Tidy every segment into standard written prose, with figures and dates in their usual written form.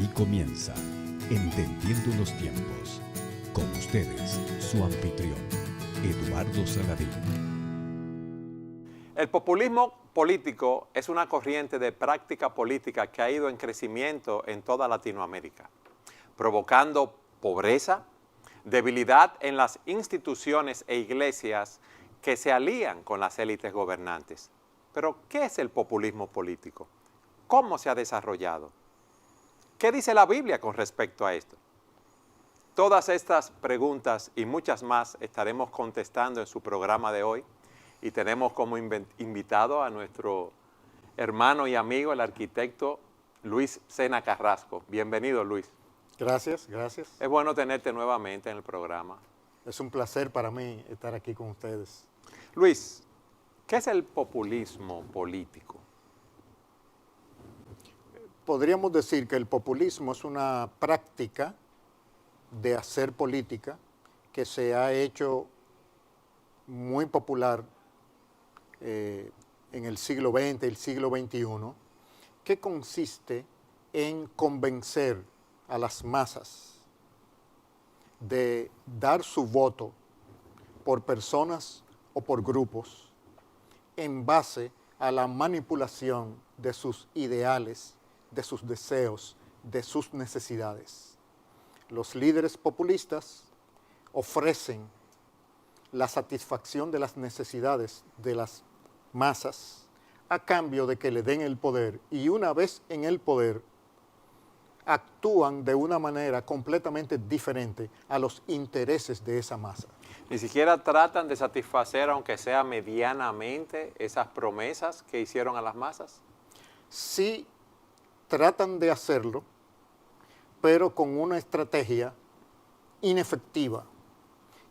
Aquí comienza Entendiendo los Tiempos. Con ustedes, su anfitrión, Eduardo Saladín. El populismo político es una corriente de práctica política que ha ido en crecimiento en toda Latinoamérica, provocando pobreza, debilidad en las instituciones e iglesias que se alían con las élites gobernantes. Pero, ¿qué es el populismo político? ¿Cómo se ha desarrollado? ¿Qué dice la Biblia con respecto a esto? Todas estas preguntas y muchas más estaremos contestando en su programa de hoy y tenemos como invitado a nuestro hermano y amigo, el arquitecto Luis Sena Carrasco. Bienvenido, Luis. Gracias, gracias. Es bueno tenerte nuevamente en el programa. Es un placer para mí estar aquí con ustedes. Luis, ¿qué es el populismo político? Podríamos decir que el populismo es una práctica de hacer política que se ha hecho muy popular en el siglo XX y el siglo XXI, que consiste en convencer a las masas de dar su voto por personas o por grupos en base a la manipulación de sus ideales, de sus deseos, de sus necesidades. Los líderes populistas ofrecen la satisfacción de las necesidades de las masas a cambio de que le den el poder, y una vez en el poder actúan de una manera completamente diferente a los intereses de esa masa. Ni siquiera tratan de satisfacer, aunque sea medianamente, esas promesas que hicieron a las masas. Sí tratan de hacerlo, pero con una estrategia inefectiva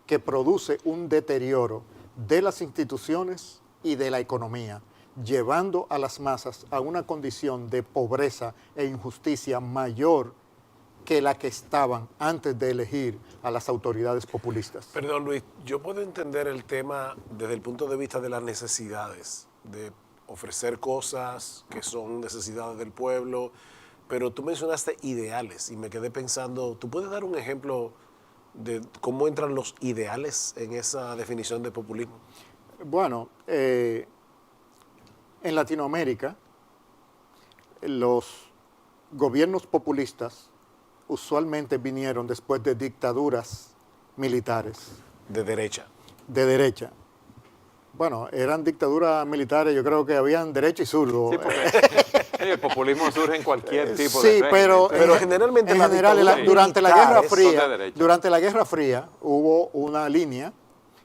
que produce un deterioro de las instituciones y de la economía, llevando a las masas a una condición de pobreza e injusticia mayor que la que estaban antes de elegir a las autoridades populistas. Perdón, Luis, yo puedo entender el tema desde el punto de vista de las necesidades, de ofrecer cosas que son necesidades del pueblo, pero tú mencionaste ideales y me quedé pensando, ¿tú puedes dar un ejemplo de cómo entran los ideales en esa definición de populismo? Bueno, en Latinoamérica, los gobiernos populistas usualmente vinieron después de dictaduras militares. De derecha. De derecha. Bueno, eran dictaduras militares, yo creo que habían derecho y zurdo. Sí, porque el populismo surge en cualquier tipo de régimen. Pero generalmente en general, durante la Guerra Fría hubo una línea,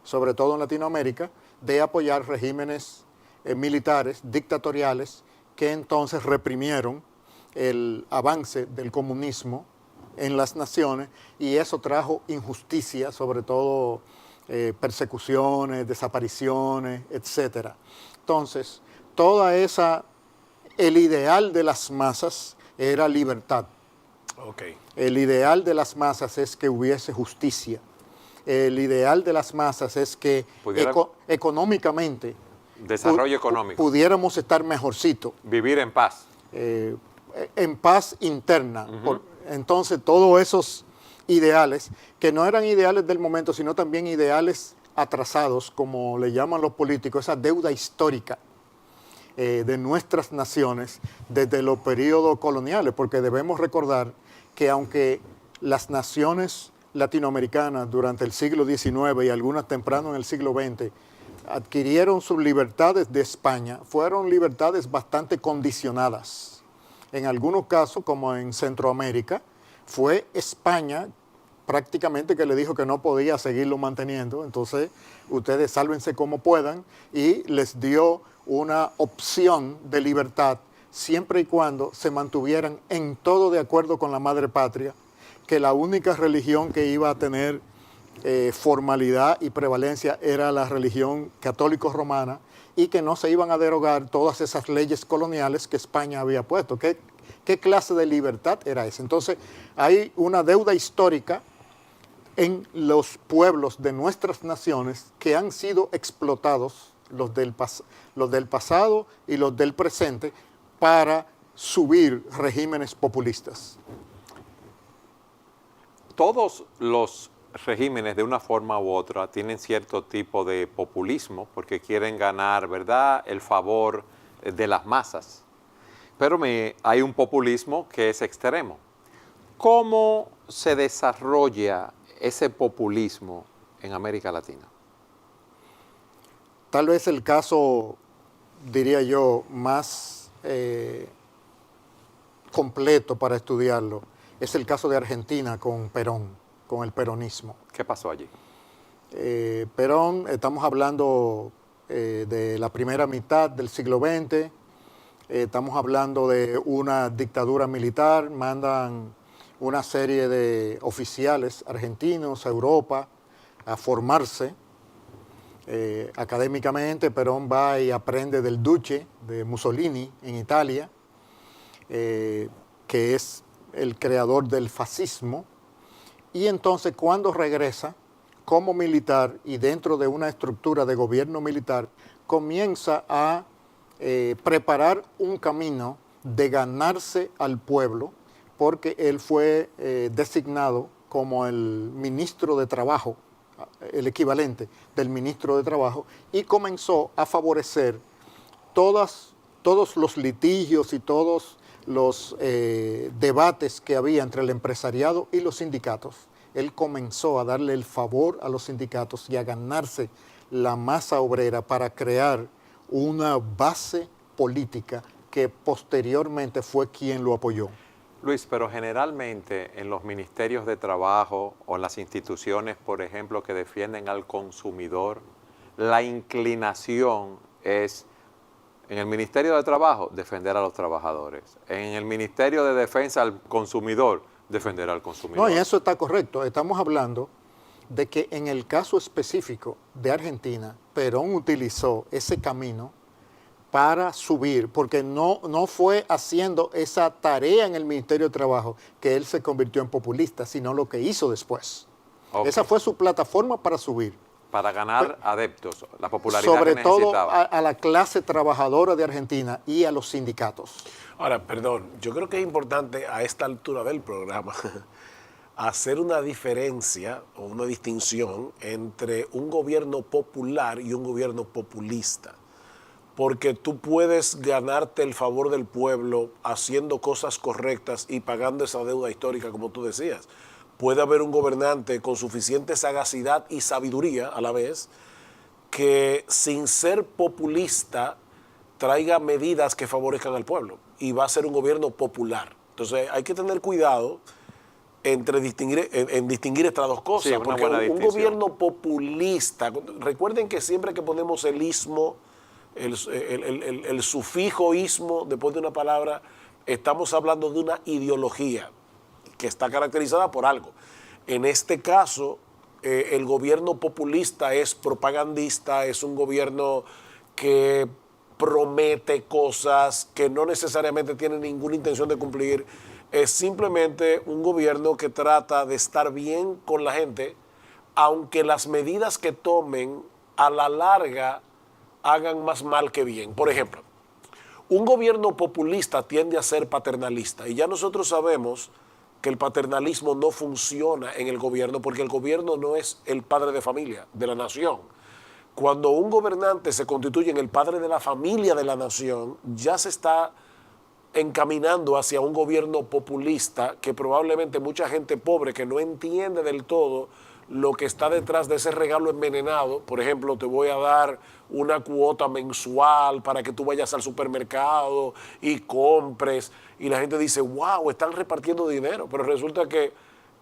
sobre todo en Latinoamérica, de apoyar regímenes militares, dictatoriales, que entonces reprimieron el avance del comunismo en las naciones, y eso trajo injusticia, sobre todo persecuciones, desapariciones, etc. Entonces, el ideal de las masas era libertad. Okay. El ideal de las masas es que hubiese justicia. El ideal de las masas es que económicamente desarrollo económico, pudiéramos estar mejorcito. Vivir en paz. En paz interna. Entonces, todos esos ideales, que no eran ideales del momento, sino también ideales atrasados, como le llaman los políticos, esa deuda histórica de nuestras naciones desde los periodos coloniales, porque debemos recordar que aunque las naciones latinoamericanas durante el siglo XIX y algunas temprano en el siglo XX adquirieron sus libertades de España, fueron libertades bastante condicionadas. En algunos casos, como en Centroamérica, fue España prácticamente que le dijo que no podía seguirlo manteniendo, entonces ustedes sálvense como puedan, y les dio una opción de libertad siempre y cuando se mantuvieran en todo de acuerdo con la madre patria, que la única religión que iba a tener formalidad y prevalencia era la religión católico-romana, y que no se iban a derogar todas esas leyes coloniales que España había puesto. ¿Qué clase de libertad era esa? Entonces, hay una deuda histórica en los pueblos de nuestras naciones que han sido explotados, los del pasado y los del presente, para subir regímenes populistas. todos los regímenes de una forma u otra tienen cierto tipo de populismo porque quieren ganar, ¿verdad?, el favor de las masas. Pero hay un populismo que es extremo. ¿Cómo se desarrolla ese populismo en América Latina? Tal vez el caso, diría yo, más completo para estudiarlo es el caso de Argentina con Perón, con el peronismo. ¿Qué pasó allí? Perón, estamos hablando de la primera mitad del siglo XX, estamos hablando de una dictadura militar, mandan una serie de oficiales argentinos a Europa a formarse académicamente. Perón va y aprende del Duce, de Mussolini, en Italia, que es el creador del fascismo, y entonces cuando regresa como militar y dentro de una estructura de gobierno militar, comienza a preparar un camino de ganarse al pueblo, porque él fue designado como el ministro de Trabajo, el equivalente del ministro de Trabajo, y comenzó a favorecer todos los litigios y todos los debates que había entre el empresariado y los sindicatos. Él comenzó a darle el favor a los sindicatos y a ganarse la masa obrera para crear una base política que posteriormente fue quien lo apoyó. Luis, pero generalmente en los ministerios de trabajo o en las instituciones, por ejemplo, que defienden al consumidor, la inclinación es, en el Ministerio de Trabajo, defender a los trabajadores. En el Ministerio de Defensa al consumidor, defender al consumidor. No, y eso está correcto. Estamos hablando de que en el caso específico de Argentina, Perón utilizó ese camino para subir, porque no fue haciendo esa tarea en el Ministerio de Trabajo que él se convirtió en populista, sino lo que hizo después. Okay. Esa fue su plataforma para subir. Para ganar adeptos, la popularidad sobre que todo necesitaba. a la clase trabajadora de Argentina y a los sindicatos. Ahora, perdón, yo creo que es importante a esta altura del programa hacer una diferencia o una distinción entre un gobierno popular y un gobierno populista. Porque tú puedes ganarte el favor del pueblo haciendo cosas correctas y pagando esa deuda histórica, como tú decías. Puede haber un gobernante con suficiente sagacidad y sabiduría a la vez que sin ser populista traiga medidas que favorezcan al pueblo y va a ser un gobierno popular. Entonces hay que tener cuidado en distinguir estas dos cosas. Sí, porque un gobierno populista, recuerden que siempre que ponemos el ismo, el sufijo ismo después de una palabra, estamos hablando de una ideología que está caracterizada por algo. En este caso, el gobierno populista es propagandista, es un gobierno que promete cosas que no necesariamente tiene ninguna intención de cumplir. Es simplemente un gobierno que trata de estar bien con la gente, aunque las medidas que tomen a la larga hagan más mal que bien. Por ejemplo, un gobierno populista tiende a ser paternalista y ya nosotros sabemos que el paternalismo no funciona en el gobierno porque el gobierno no es el padre de familia de la nación. Cuando un gobernante se constituye en el padre de la familia de la nación, ya se está encaminando hacia un gobierno populista que probablemente mucha gente pobre que no entiende del todo lo que está detrás de ese regalo envenenado. Por ejemplo, te voy a dar una cuota mensual para que tú vayas al supermercado y compres. Y la gente dice, wow, están repartiendo dinero. Pero resulta que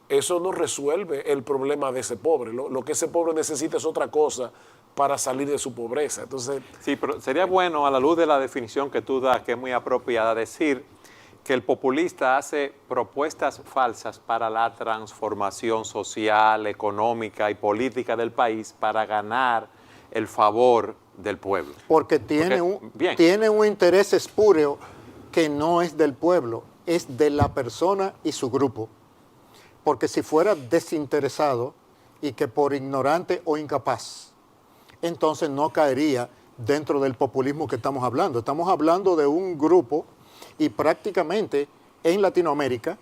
eso no resuelve el problema de ese pobre. Lo que ese pobre necesita es otra cosa para salir de su pobreza. Entonces, sí, pero sería bueno, a la luz de la definición que tú das, que es muy apropiada, decir que el populista hace propuestas falsas para la transformación social, económica y política del país para ganar el favor del pueblo. Porque tiene un interés espúreo que no es del pueblo, es de la persona y su grupo. Porque si fuera desinteresado y que por ignorante o incapaz, entonces no caería dentro del populismo que estamos hablando. Estamos hablando de un grupo y prácticamente en Latinoamérica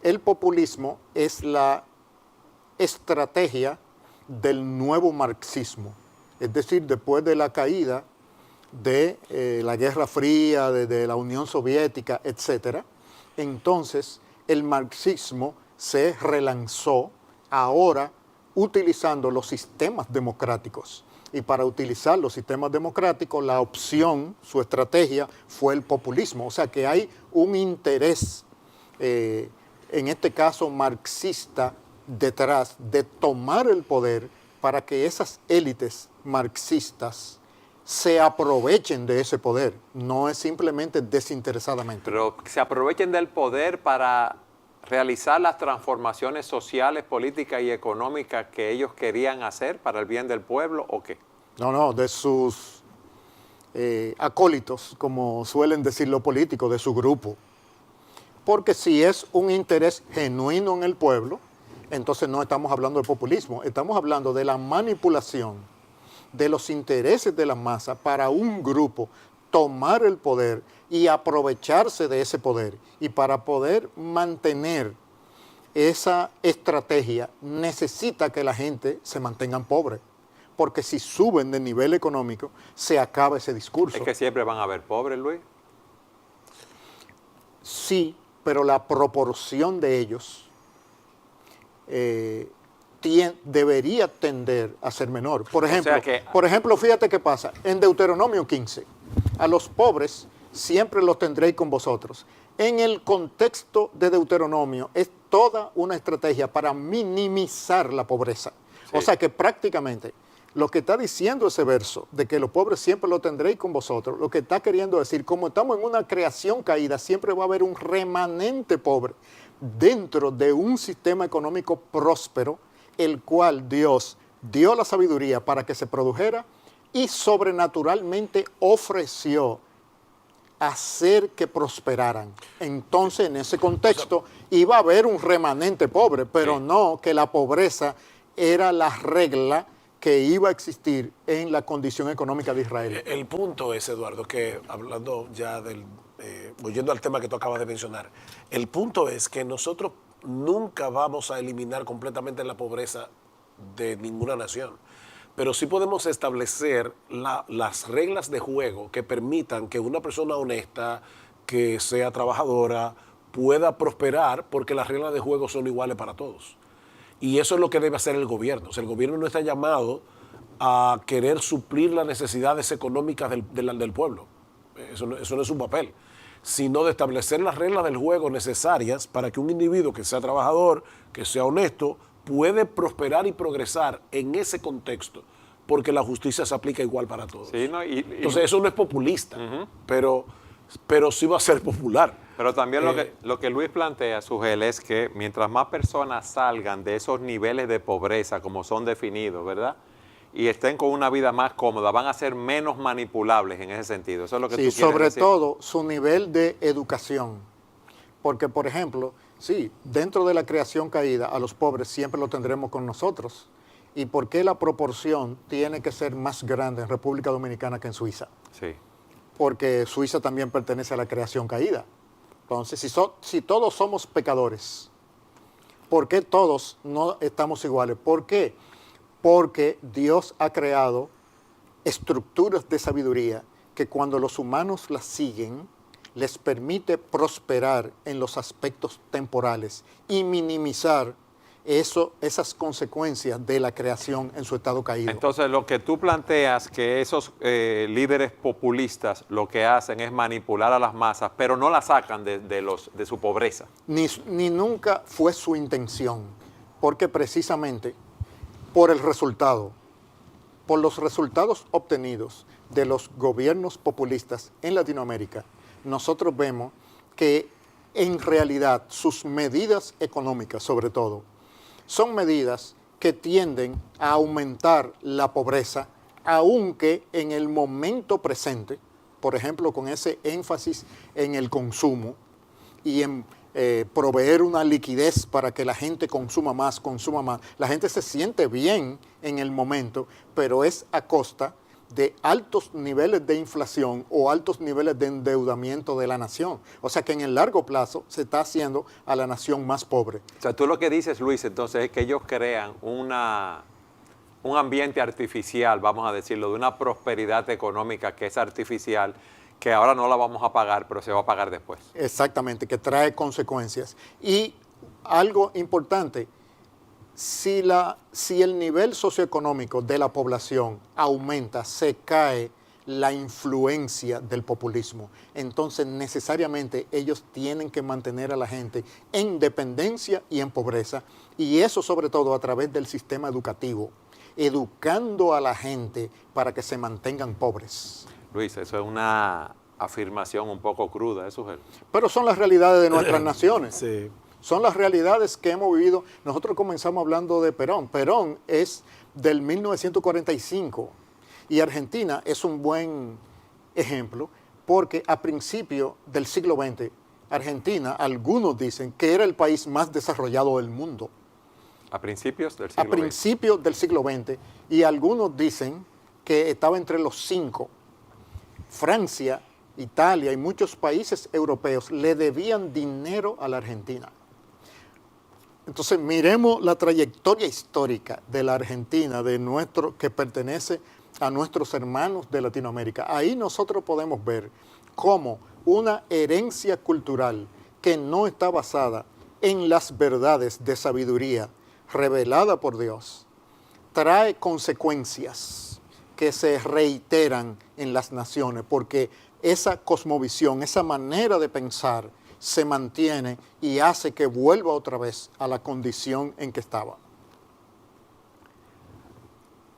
el populismo es la estrategia del nuevo marxismo. Es decir, después de la caída de la Guerra Fría, de la Unión Soviética, etc., entonces el marxismo se relanzó ahora utilizando los sistemas democráticos. Y para utilizar los sistemas democráticos, la opción, su estrategia, fue el populismo. O sea que hay un interés, en este caso marxista, detrás de tomar el poder para que esas élites marxistas se aprovechen de ese poder. No es simplemente desinteresadamente. Pero se aprovechen del poder para realizar las transformaciones sociales, políticas y económicas que ellos querían hacer para el bien del pueblo, ¿o qué? No, de sus acólitos, como suelen decir los políticos, de su grupo. Porque si es un interés genuino en el pueblo, entonces no estamos hablando de populismo, estamos hablando de la manipulación de los intereses de la masa para un grupo tomar el poder y aprovecharse de ese poder. Y para poder mantener esa estrategia necesita que la gente se mantengan pobre. Porque si suben de nivel económico, se acaba ese discurso. ¿Es que siempre van a haber pobres, Luis? Sí, pero la proporción de ellos debería tender a ser menor. Por ejemplo, fíjate qué pasa. En Deuteronomio 15, a los pobres siempre los tendréis con vosotros. En el contexto de Deuteronomio es toda una estrategia para minimizar la pobreza. Sí. O sea que prácticamente lo que está diciendo ese verso de que los pobres siempre lo tendréis con vosotros, lo que está queriendo decir, como estamos en una creación caída, siempre va a haber un remanente pobre dentro de un sistema económico próspero, el cual Dios dio la sabiduría para que se produjera y sobrenaturalmente ofreció hacer que prosperaran. Entonces, en ese contexto, iba a haber un remanente pobre, pero no que la pobreza era la regla que iba a existir en la condición económica de Israel. El punto es, Eduardo, que hablando ya oyendo al tema que tú acabas de mencionar, el punto es que nosotros nunca vamos a eliminar completamente la pobreza de ninguna nación, pero sí podemos establecer las reglas de juego que permitan que una persona honesta, que sea trabajadora, pueda prosperar, porque las reglas de juego son iguales para todos. Y eso es lo que debe hacer el gobierno. O sea, el gobierno no está llamado a querer suplir las necesidades económicas del pueblo. Eso no es su papel, sino de establecer las reglas del juego necesarias para que un individuo que sea trabajador, que sea honesto, puede prosperar y progresar en ese contexto, porque la justicia se aplica igual para todos. Sí, ¿no? Entonces eso no es populista, pero sí va a ser popular. Pero también lo que Luis plantea, Sugel, es que mientras más personas salgan de esos niveles de pobreza como son definidos, ¿verdad?, y estén con una vida más cómoda, van a ser menos manipulables en ese sentido. Eso es lo que tú quieres decir. Sobre todo su nivel de educación. Porque, por ejemplo, sí, dentro de la creación caída, a los pobres siempre lo tendremos con nosotros. ¿Y por qué la proporción tiene que ser más grande en República Dominicana que en Suiza? Sí. Porque Suiza también pertenece a la creación caída. Entonces, si todos somos pecadores, ¿por qué todos no estamos iguales? ¿Por qué? Porque Dios ha creado estructuras de sabiduría que cuando los humanos las siguen, les permite prosperar en los aspectos temporales y minimizar esas consecuencias de la creación en su estado caído. Entonces, lo que tú planteas, que esos líderes populistas lo que hacen es manipular a las masas, pero no las sacan de su pobreza. Ni nunca fue su intención, porque precisamente por el resultado, por los resultados obtenidos de los gobiernos populistas en Latinoamérica, nosotros vemos que en realidad sus medidas económicas, sobre todo, son medidas que tienden a aumentar la pobreza, aunque en el momento presente, por ejemplo, con ese énfasis en el consumo y en proveer una liquidez para que la gente consuma más, la gente se siente bien en el momento, pero es a costa de altos niveles de inflación o altos niveles de endeudamiento de la nación. O sea que en el largo plazo se está haciendo a la nación más pobre. O sea, tú lo que dices, Luis, entonces es que ellos crean un ambiente artificial, vamos a decirlo, de una prosperidad económica que es artificial, que ahora no la vamos a pagar, pero se va a pagar después. Exactamente, que trae consecuencias. Y algo importante, si el nivel socioeconómico de la población aumenta, se cae la influencia del populismo. Entonces, necesariamente ellos tienen que mantener a la gente en dependencia y en pobreza, y eso sobre todo a través del sistema educativo, educando a la gente para que se mantengan pobres. Luis, eso es una afirmación un poco cruda, ¿eso es? Pero son las realidades de nuestras naciones. Sí. Son las realidades que hemos vivido. Nosotros comenzamos hablando de Perón. Perón es del 1945 y Argentina es un buen ejemplo porque a principios del siglo XX, Argentina, algunos dicen que era el país más desarrollado del mundo. A principios del siglo A principios del siglo XX, y algunos dicen que estaba entre los 5. Francia, Italia y muchos países europeos le debían dinero a la Argentina. Entonces, miremos la trayectoria histórica de la Argentina, que pertenece a nuestros hermanos de Latinoamérica. Ahí nosotros podemos ver cómo una herencia cultural que no está basada en las verdades de sabiduría revelada por Dios, trae consecuencias que se reiteran en las naciones, porque esa cosmovisión, esa manera de pensar, se mantiene y hace que vuelva otra vez a la condición en que estaba.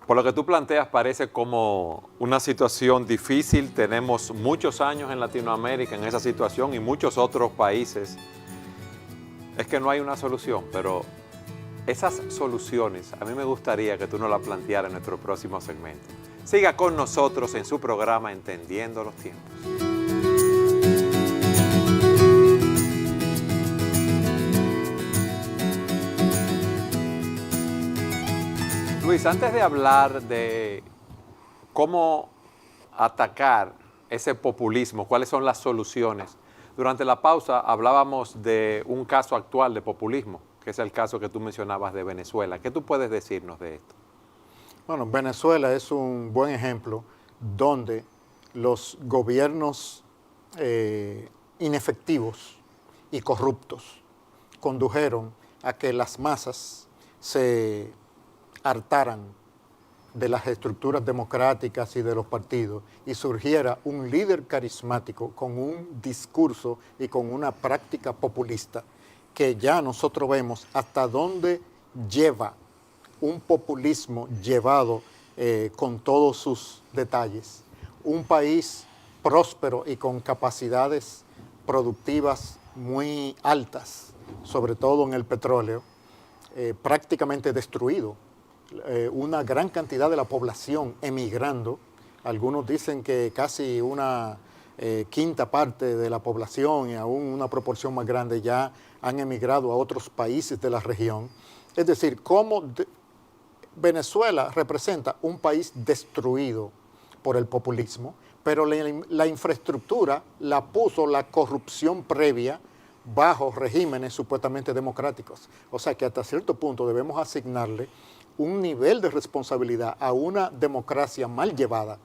Por lo que tú planteas, parece como una situación difícil. Tenemos muchos años en Latinoamérica en esa situación y muchos otros países. Es que no hay una solución, pero esas soluciones a mí me gustaría que tú nos las plantearas en nuestro próximo segmento. Siga con nosotros en su programa Entendiendo los Tiempos. Luis, antes de hablar de cómo atacar ese populismo, cuáles son las soluciones, durante la pausa hablábamos de un caso actual de populismo, que es el caso que tú mencionabas de Venezuela. ¿Qué tú puedes decirnos de esto? Bueno, Venezuela es un buen ejemplo donde los gobiernos inefectivos y corruptos condujeron a que las masas se hartaran de las estructuras democráticas y de los partidos y surgiera un líder carismático con un discurso y con una práctica populista que ya nosotros vemos hasta dónde lleva un populismo llevado con todos sus detalles. Un país próspero y con capacidades productivas muy altas, sobre todo en el petróleo, prácticamente destruido. Una gran cantidad de la población emigrando. Algunos dicen que casi una quinta parte de la población y aún una proporción más grande ya han emigrado a otros países de la región. Es decir, cómo Venezuela representa un país destruido por el populismo, pero la infraestructura la puso la corrupción previa bajo regímenes supuestamente democráticos. O sea que hasta cierto punto debemos asignarle un nivel de responsabilidad a una democracia mal llevada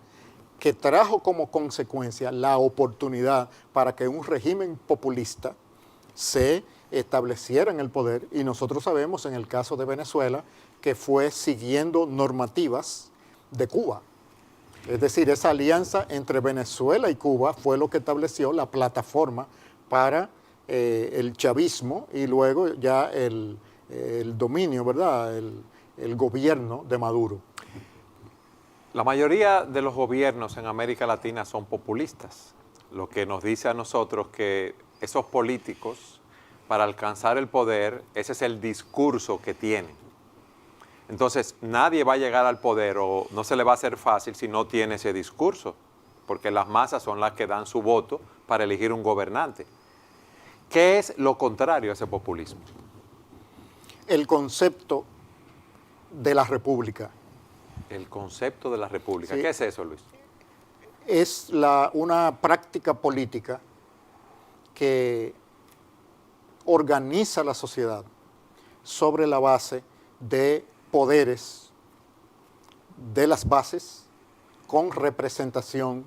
que trajo como consecuencia la oportunidad para que un régimen populista se estableciera en el poder, y nosotros sabemos en el caso de Venezuela que fue siguiendo normativas de Cuba. Es decir, esa alianza entre Venezuela y Cuba fue lo que estableció la plataforma para el chavismo y luego ya el dominio, ¿verdad?, el gobierno de Maduro. La mayoría de los gobiernos en América Latina son populistas, lo que nos dice a nosotros que esos políticos, para alcanzar el poder, ese es el discurso que tienen. Entonces, nadie va a llegar al poder o no se le va a hacer fácil si no tiene ese discurso, porque las masas son las que dan su voto para elegir un gobernante. ¿Qué es lo contrario a ese populismo? El concepto de la república, El concepto de la república. Sí. ¿Qué es eso, Luis? Es una práctica política que organiza la sociedad sobre la base de poderes de las bases con representación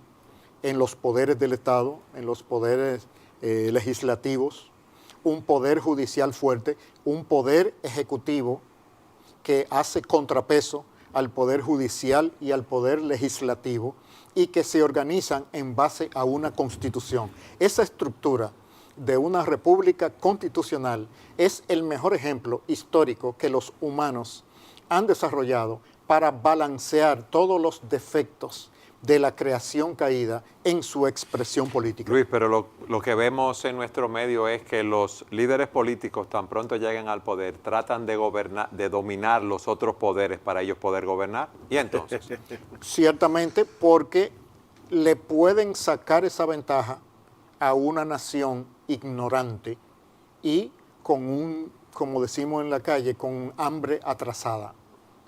en los poderes del Estado, en los poderes legislativos, un poder judicial fuerte, un poder ejecutivo que hace contrapeso al poder judicial y al poder legislativo y que se organizan en base a una constitución. Esa estructura de una república constitucional es el mejor ejemplo histórico que los humanos han desarrollado para balancear todos los defectos de la creación caída en su expresión política. Luis, pero lo que vemos en nuestro medio es que los líderes políticos tan pronto llegan al poder tratan de gobernar, de dominar los otros poderes para ellos poder gobernar. ¿Y entonces? Ciertamente, porque le pueden sacar esa ventaja a una nación ignorante y con como decimos en la calle, con hambre atrasada,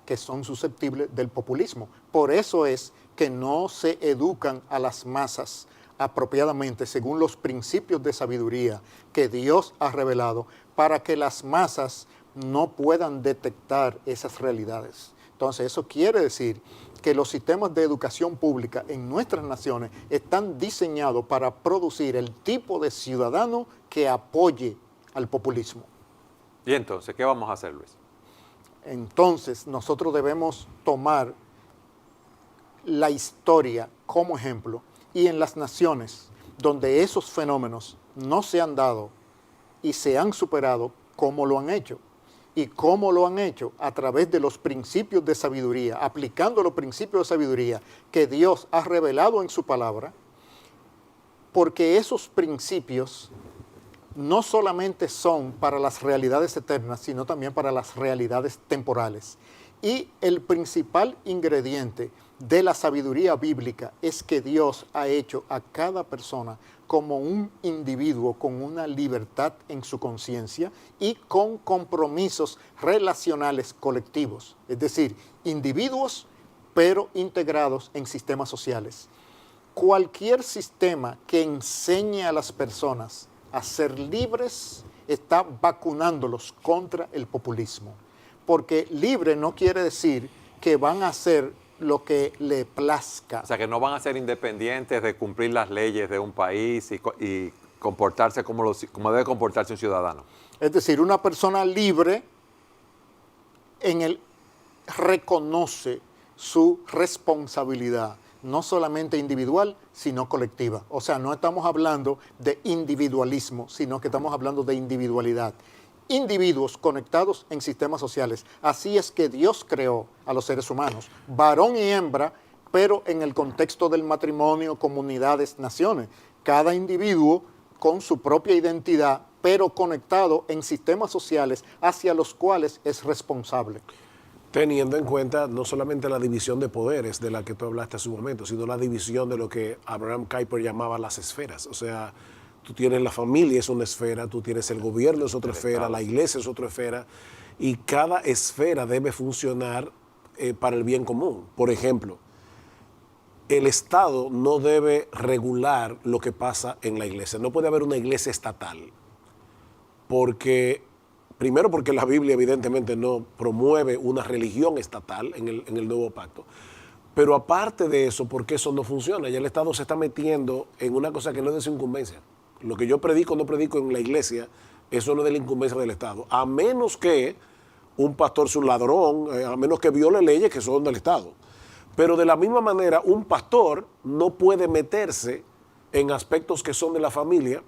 que son susceptibles del populismo. Por eso es que no se educan a las masas apropiadamente según los principios de sabiduría que Dios ha revelado para que las masas no puedan detectar esas realidades. Entonces, eso quiere decir que los sistemas de educación pública en nuestras naciones están diseñados para producir el tipo de ciudadano que apoye al populismo. ¿Y entonces qué vamos a hacer, Luis? Entonces, nosotros debemos tomar la historia como ejemplo y en las naciones donde esos fenómenos no se han dado y se han superado, ¿cómo lo han hecho? ¿Y cómo lo han hecho? A través de los principios de sabiduría, aplicando los principios de sabiduría que Dios ha revelado en su palabra, porque esos principios no solamente son para las realidades eternas, sino también para las realidades temporales. Y el principal ingrediente de la sabiduría bíblica es que Dios ha hecho a cada persona como un individuo con una libertad en su conciencia y con compromisos relacionales colectivos, es decir, individuos pero integrados en sistemas sociales. Cualquier sistema que enseñe a las personas a ser libres está vacunándolos contra el populismo, porque libre no quiere decir que van a hacer lo que le plazca. O sea, que no van a ser independientes de cumplir las leyes de un país y comportarse como debe comportarse un ciudadano. Es decir, una persona libre reconoce su responsabilidad, no solamente individual, sino colectiva. O sea, no estamos hablando de individualismo, sino que estamos hablando de individualidad. Individuos conectados en sistemas sociales. Así es que Dios creó a los seres humanos, varón y hembra, pero en el contexto del matrimonio, comunidades, naciones. Cada individuo con su propia identidad, pero conectado en sistemas sociales hacia los cuales es responsable. Teniendo en cuenta no solamente la división de poderes de la que tú hablaste hace un momento, sino la división de lo que Abraham Kuyper llamaba las esferas. O sea, tú tienes la familia, es una esfera, tú tienes el gobierno, es otra esfera, la iglesia es otra esfera, y cada esfera debe funcionar para el bien común. Por ejemplo, el Estado no debe regular lo que pasa en la iglesia. No puede haber una iglesia estatal, primero porque la Biblia evidentemente no promueve una religión estatal en el Nuevo Pacto. Pero aparte de eso, porque eso no funciona, ya el Estado se está metiendo en una cosa que no es de su incumbencia. Lo que yo predico, no predico en la iglesia, eso no es de la incumbencia del Estado. A menos que un pastor sea un ladrón, a menos que viole leyes que son del Estado. Pero de la misma manera, un pastor no puede meterse en aspectos que son de la familia,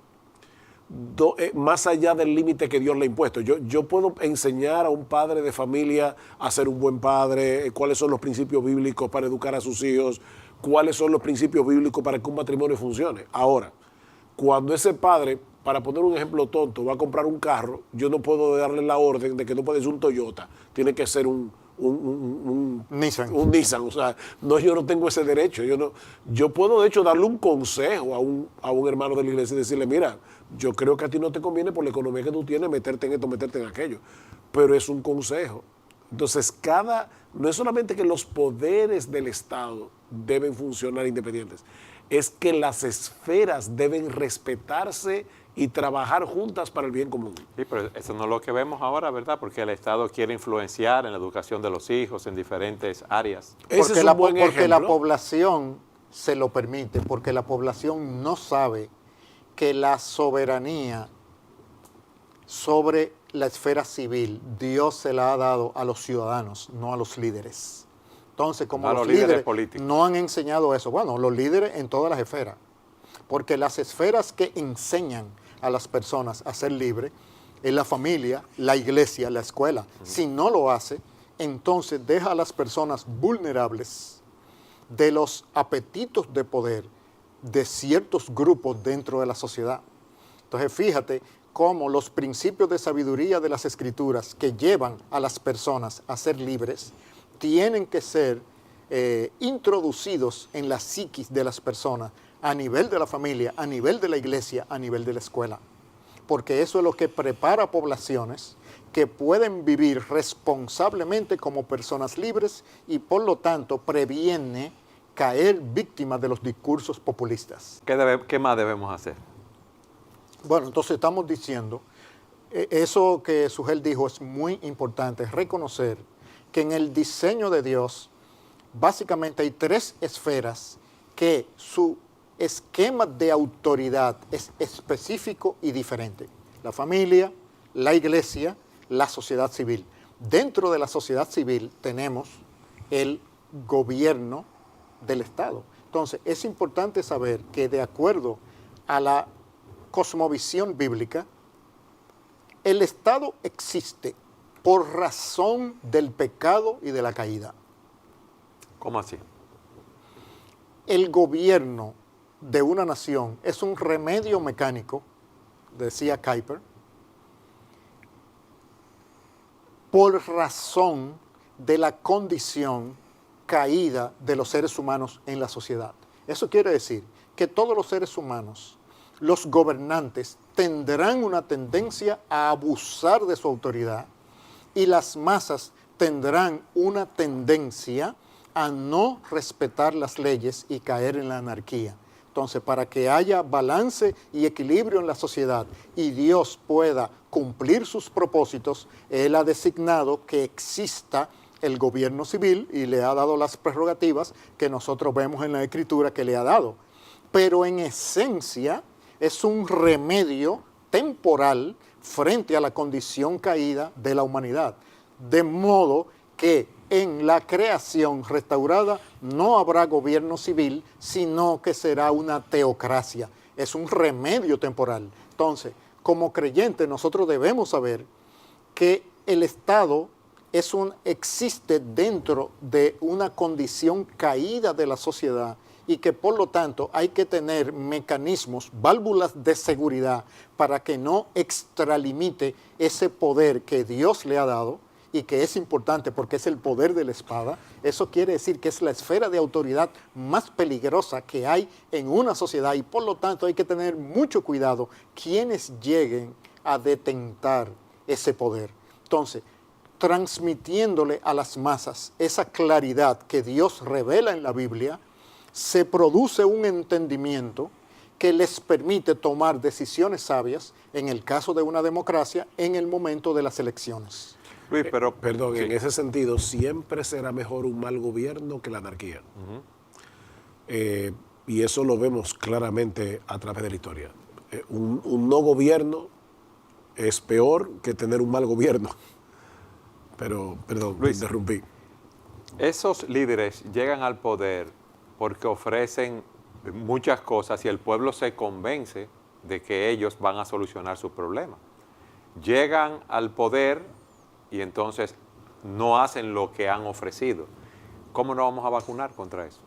más allá del límite que Dios le ha impuesto. Yo puedo enseñar a un padre de familia a ser un buen padre, cuáles son los principios bíblicos para educar a sus hijos, cuáles son los principios bíblicos para que un matrimonio funcione. Ahora, cuando ese padre, para poner un ejemplo tonto, va a comprar un carro, yo no puedo darle la orden de que no puede ser un Toyota, tiene que ser un Nissan. Un Nissan. O sea, yo no tengo ese derecho. Yo puedo, de hecho, darle un consejo a un hermano de la iglesia y decirle, mira, yo creo que a ti no te conviene por la economía que tú tienes meterte en esto, meterte en aquello. Pero es un consejo. Entonces, no es solamente que los poderes del Estado deben funcionar independientes, es que las esferas deben respetarse y trabajar juntas para el bien común. Sí, pero eso no es lo que vemos ahora, ¿verdad? Porque el Estado quiere influenciar en la educación de los hijos en diferentes áreas. Ese es un buen porque la ejemplo. población se lo permite, porque la población no sabe que la soberanía sobre la esfera civil, Dios se la ha dado a los ciudadanos, no a los líderes. Entonces, como A los los líderes líderes políticos. no han enseñado eso, bueno, los líderes en todas las esferas, porque las esferas que enseñan a las personas a ser libres es la familia, la iglesia, la escuela. Si no lo hace, entonces deja a las personas vulnerables de los apetitos de poder de ciertos grupos dentro de la sociedad. Entonces, fíjate cómo los principios de sabiduría de las escrituras que llevan a las personas a ser libres tienen que ser introducidos en la psiquis de las personas a nivel de la familia, a nivel de la iglesia, a nivel de la escuela. Porque eso es lo que prepara poblaciones que pueden vivir responsablemente como personas libres y por lo tanto previene caer víctimas de los discursos populistas. ¿Qué más debemos hacer? Bueno, entonces estamos diciendo, eso que Sugel dijo es muy importante, reconocer que en el diseño de Dios básicamente hay tres esferas que su esquema de autoridad es específico y diferente. La familia, la iglesia, la sociedad civil. Dentro de la sociedad civil tenemos el gobierno del Estado. Entonces, es importante saber que de acuerdo a la cosmovisión bíblica, el Estado existe por razón del pecado y de la caída. ¿Cómo así? El gobierno de una nación es un remedio mecánico, decía Kuyper, por razón de la condición caída de los seres humanos en la sociedad. Eso quiere decir que todos los seres humanos, los gobernantes, tendrán una tendencia a abusar de su autoridad y las masas tendrán una tendencia a no respetar las leyes y caer en la anarquía. Entonces, para que haya balance y equilibrio en la sociedad y Dios pueda cumplir sus propósitos, Él ha designado que exista el gobierno civil y le ha dado las prerrogativas que nosotros vemos en la Escritura que le ha dado. Pero en esencia es un remedio temporal frente a la condición caída de la humanidad. De modo que en la creación restaurada no habrá gobierno civil, sino que será una teocracia. Es un remedio temporal. Entonces, como creyentes, nosotros debemos saber que el Estado existe dentro de una condición caída de la sociedad y que por lo tanto hay que tener mecanismos, válvulas de seguridad para que no extralimite ese poder que Dios le ha dado y que es importante porque es el poder de la espada. Eso quiere decir que es la esfera de autoridad más peligrosa que hay en una sociedad y por lo tanto hay que tener mucho cuidado quienes lleguen a detentar ese poder. Entonces, transmitiéndole a las masas esa claridad que Dios revela en la Biblia, se produce un entendimiento que les permite tomar decisiones sabias, en el caso de una democracia, en el momento de las elecciones. Luis, pero... Perdón, sí. en ese sentido, siempre será mejor un mal gobierno que la anarquía. Y eso lo vemos claramente a través de la historia. Un no gobierno es peor que tener un mal gobierno. Pero, perdón, Luis, te interrumpí. Esos líderes llegan al poder porque ofrecen muchas cosas y el pueblo se convence de que ellos van a solucionar sus problemas. Llegan al poder y entonces no hacen lo que han ofrecido. ¿Cómo nos vamos a vacunar contra eso?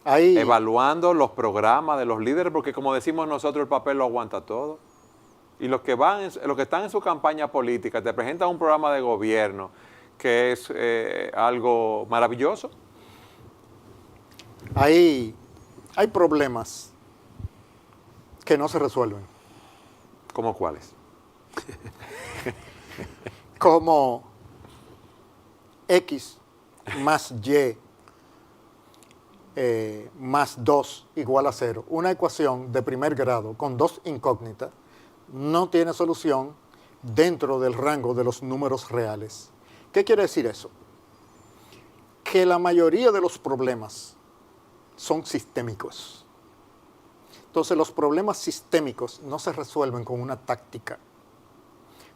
Ahí, Evaluando los programas de los líderes, porque como decimos nosotros, el papel lo aguanta todo. Y los que están en su campaña política te presentan un programa de gobierno que es algo maravilloso. hay problemas que no se resuelven. ¿Cómo cuáles? Como X más Y más 2 igual a 0, una ecuación de primer grado con dos incógnitas, no tiene solución dentro del rango de los números reales. ¿Qué quiere decir eso? Que la mayoría de los problemas son sistémicos. Entonces los problemas sistémicos no se resuelven con una táctica.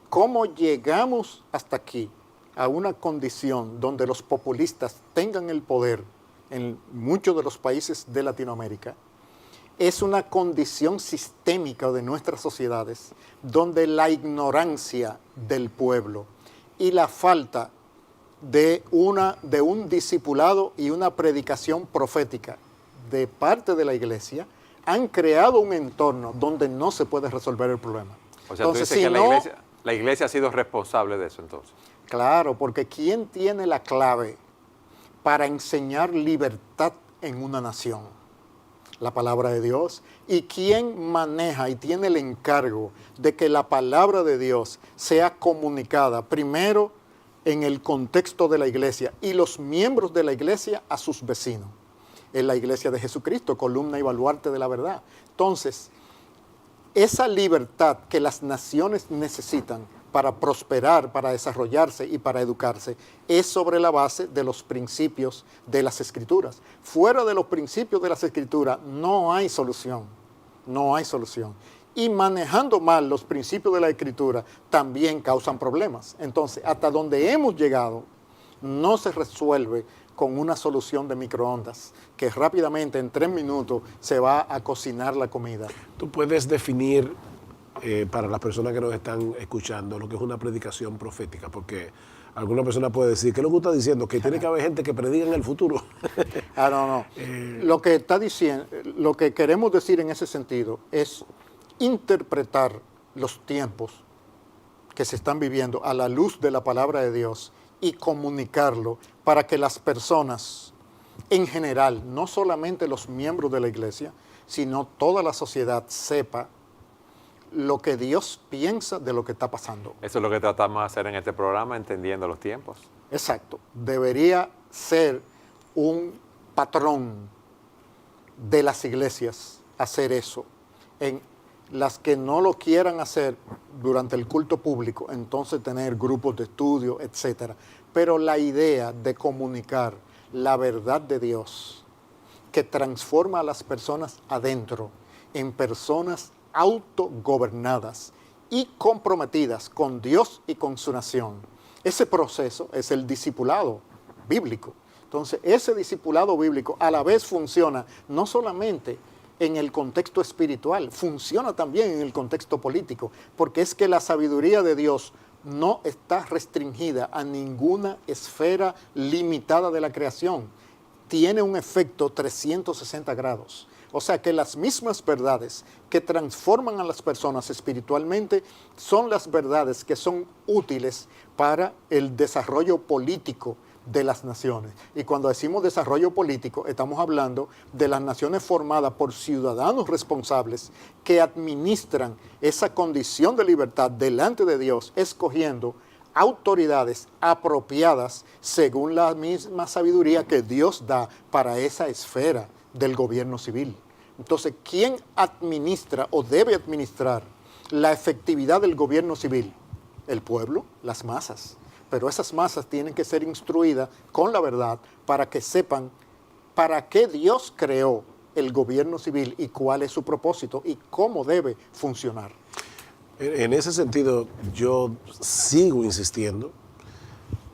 ¿Cómo llegamos hasta aquí a una condición donde los populistas tengan el poder en muchos de los países de Latinoamérica? Es una condición sistémica de nuestras sociedades donde la ignorancia del pueblo y la falta de un discipulado y una predicación profética de parte de la iglesia han creado un entorno donde no se puede resolver el problema. O sea, Entonces, tú dices que la iglesia ha sido responsable de eso entonces. Claro, porque ¿quién tiene la clave para enseñar libertad en una nación? La palabra de Dios. ¿Y quién maneja y tiene el encargo de que la palabra de Dios sea comunicada primero en el contexto de la iglesia y los miembros de la iglesia a sus vecinos? Es la iglesia de Jesucristo, columna y baluarte de la verdad. Entonces, esa libertad que las naciones necesitan para prosperar, para desarrollarse y para educarse, es sobre la base de los principios de las Escrituras. Fuera de los principios de las Escrituras no hay solución, no hay solución. Y manejando mal los principios de la Escritura también causan problemas. Entonces, hasta donde hemos llegado, no se resuelve con una solución de microondas, que rápidamente, en 3 minutos, se va a cocinar la comida. Tú puedes definir para las personas que nos están escuchando lo que es una predicación profética, porque alguna persona puede decir, ¿qué es lo que está diciendo? Que tiene que haber gente que prediga en el futuro. No. Lo que está diciendo, lo que queremos decir en ese sentido es interpretar los tiempos que se están viviendo a la luz de la palabra de Dios y comunicarlo para que las personas en general, no solamente los miembros de la iglesia, sino toda la sociedad sepa lo que Dios piensa de lo que está pasando. Eso es lo que tratamos de hacer en este programa, entendiendo los tiempos. Exacto. Debería ser un patrón de las iglesias hacer eso. En las que no lo quieran hacer durante el culto público, entonces tener grupos de estudio, etc. Pero la idea de comunicar la verdad de Dios, que transforma a las personas adentro en personas autogobernadas y comprometidas con Dios y con su nación. Ese proceso es el discipulado bíblico. Entonces, ese discipulado bíblico a la vez funciona no solamente en el contexto espiritual, funciona también en el contexto político, porque es que la sabiduría de Dios no está restringida a ninguna esfera limitada de la creación. Tiene un efecto 360 grados. O sea que las mismas verdades que transforman a las personas espiritualmente son las verdades que son útiles para el desarrollo político de las naciones. Y cuando decimos desarrollo político, estamos hablando de las naciones formadas por ciudadanos responsables que administran esa condición de libertad delante de Dios, escogiendo autoridades apropiadas según la misma sabiduría que Dios da para esa esfera del gobierno civil. Entonces, ¿quién administra o debe administrar la efectividad del gobierno civil? El pueblo, las masas. Pero esas masas tienen que ser instruidas con la verdad para que sepan para qué Dios creó el gobierno civil y cuál es su propósito y cómo debe funcionar. En ese sentido, yo sigo insistiendo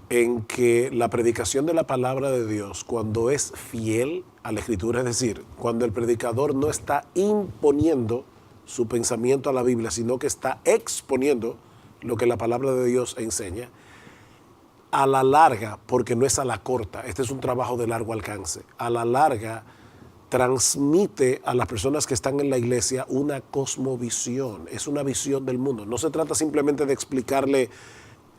en que la predicación de la palabra de Dios, cuando es fiel a la Escritura, es decir, cuando el predicador no está imponiendo su pensamiento a la Biblia, sino que está exponiendo lo que la palabra de Dios enseña, a la larga, porque no es a la corta, este es un trabajo de largo alcance, a la larga transmite a las personas que están en la iglesia una cosmovisión, es una visión del mundo. No se trata simplemente de explicarle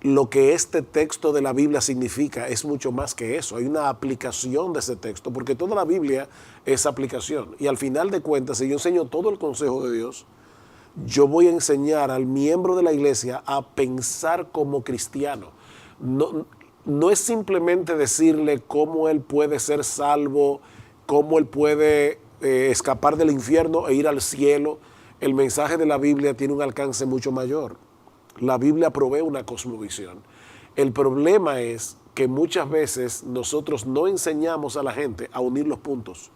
lo que este texto de la Biblia significa, es mucho más que eso, hay una aplicación de ese texto, porque toda la Biblia es aplicación. Y al final de cuentas, si yo enseño todo el consejo de Dios, yo voy a enseñar al miembro de la iglesia a pensar como cristiano. No, no es simplemente decirle cómo él puede ser salvo, cómo él puede escapar del infierno e ir al cielo. El mensaje de la Biblia tiene un alcance mucho mayor. La Biblia provee una cosmovisión. El problema es que muchas veces nosotros no enseñamos a la gente a unir los puntos.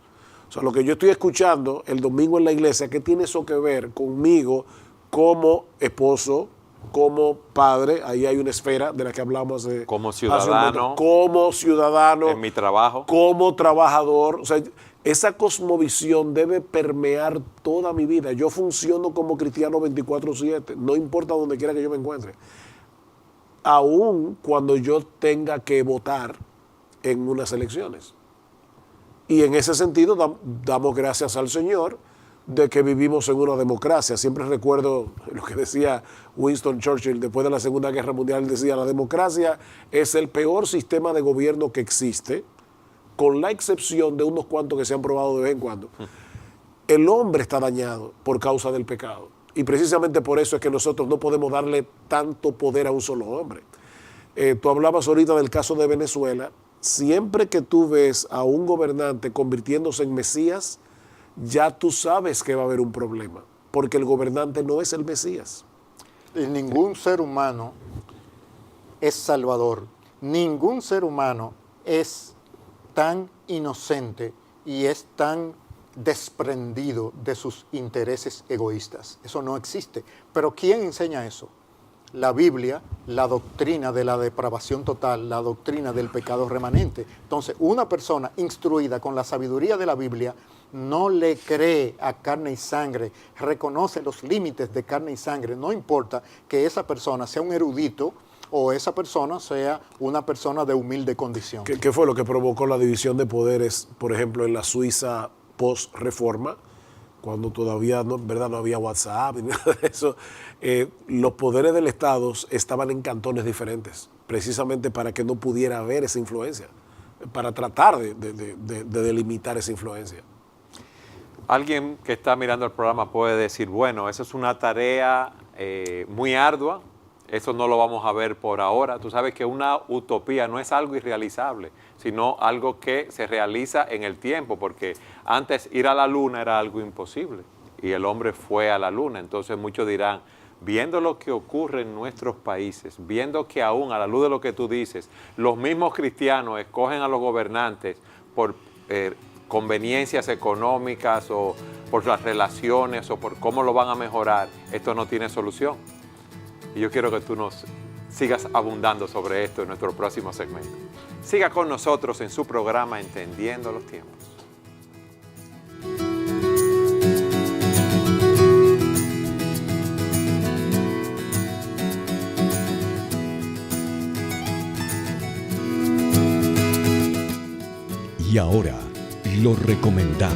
O sea, lo que yo estoy escuchando el domingo en la iglesia, ¿qué tiene eso que ver conmigo como esposo, como padre? Ahí hay una esfera de la que hablamos como ciudadano, como ciudadano, en mi trabajo, como trabajador. O sea, esa cosmovisión debe permear toda mi vida. Yo funciono como cristiano 24/7, no importa donde quiera que yo me encuentre. Aún cuando yo tenga que votar en unas elecciones. Y en ese sentido damos gracias al Señor de que vivimos en una democracia. Siempre recuerdo lo que decía Winston Churchill después de la Segunda Guerra Mundial. Él decía, la democracia es el peor sistema de gobierno que existe, con la excepción de unos cuantos que se han probado de vez en cuando. El hombre está dañado por causa del pecado. Y precisamente por eso es que nosotros no podemos darle tanto poder a un solo hombre. Tú hablabas ahorita del caso de Venezuela. Siempre que tú ves a un gobernante convirtiéndose en Mesías, ya tú sabes que va a haber un problema, porque el gobernante no es el Mesías. Y ningún ser humano es salvador. Ningún ser humano es tan inocente y es tan desprendido de sus intereses egoístas. Eso no existe. Pero ¿quién enseña eso? La Biblia, la doctrina de la depravación total, la doctrina del pecado remanente. Entonces, una persona instruida con la sabiduría de la Biblia no le cree a carne y sangre, reconoce los límites de carne y sangre. No importa que esa persona sea un erudito o esa persona sea una persona de humilde condición. ¿Qué fue lo que provocó la división de poderes, por ejemplo, en la Suiza post-reforma? Cuando todavía no había WhatsApp ni nada de eso, los poderes del Estado estaban en cantones diferentes, precisamente para que no pudiera haber esa influencia, para tratar de delimitar esa influencia. Alguien que está mirando el programa puede decir, bueno, eso es una tarea muy ardua, eso no lo vamos a ver por ahora. Tú sabes que una utopía no es algo irrealizable, sino algo que se realiza en el tiempo, porque antes ir a la luna era algo imposible y el hombre fue a la luna. Entonces muchos dirán, viendo lo que ocurre en nuestros países, viendo que aún a la luz de lo que tú dices, los mismos cristianos escogen a los gobernantes por conveniencias económicas o por las relaciones o por cómo lo van a mejorar, esto no tiene solución. Y yo quiero que tú nos sigas abundando sobre esto en nuestro próximo segmento. Siga con nosotros en su programa Entendiendo los Tiempos. Y ahora, lo recomendado.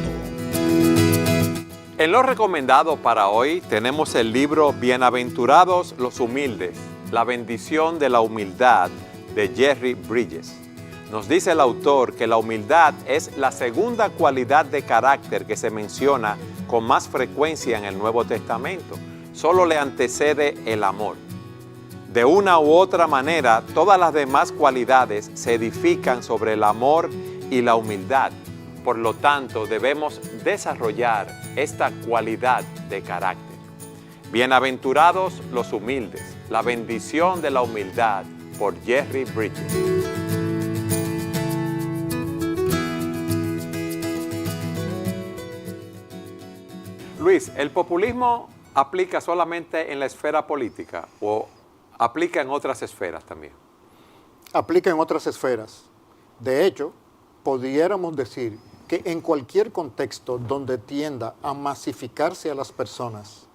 En lo recomendado para hoy tenemos el libro Bienaventurados los humildes, la bendición de la humildad de Jerry Bridges. Nos dice el autor que la humildad es la segunda cualidad de carácter que se menciona con más frecuencia en el Nuevo Testamento. Solo le antecede el amor. De una u otra manera, todas las demás cualidades se edifican sobre el amor y la humildad. Por lo tanto, debemos desarrollar esta cualidad de carácter. Bienaventurados los humildes, la bendición de la humildad, por Jerry Bridges. Luis, ¿el populismo aplica solamente en la esfera política o aplica en otras esferas también? Aplica en otras esferas. De hecho, pudiéramos decir que en cualquier contexto donde tienda a masificarse a las personas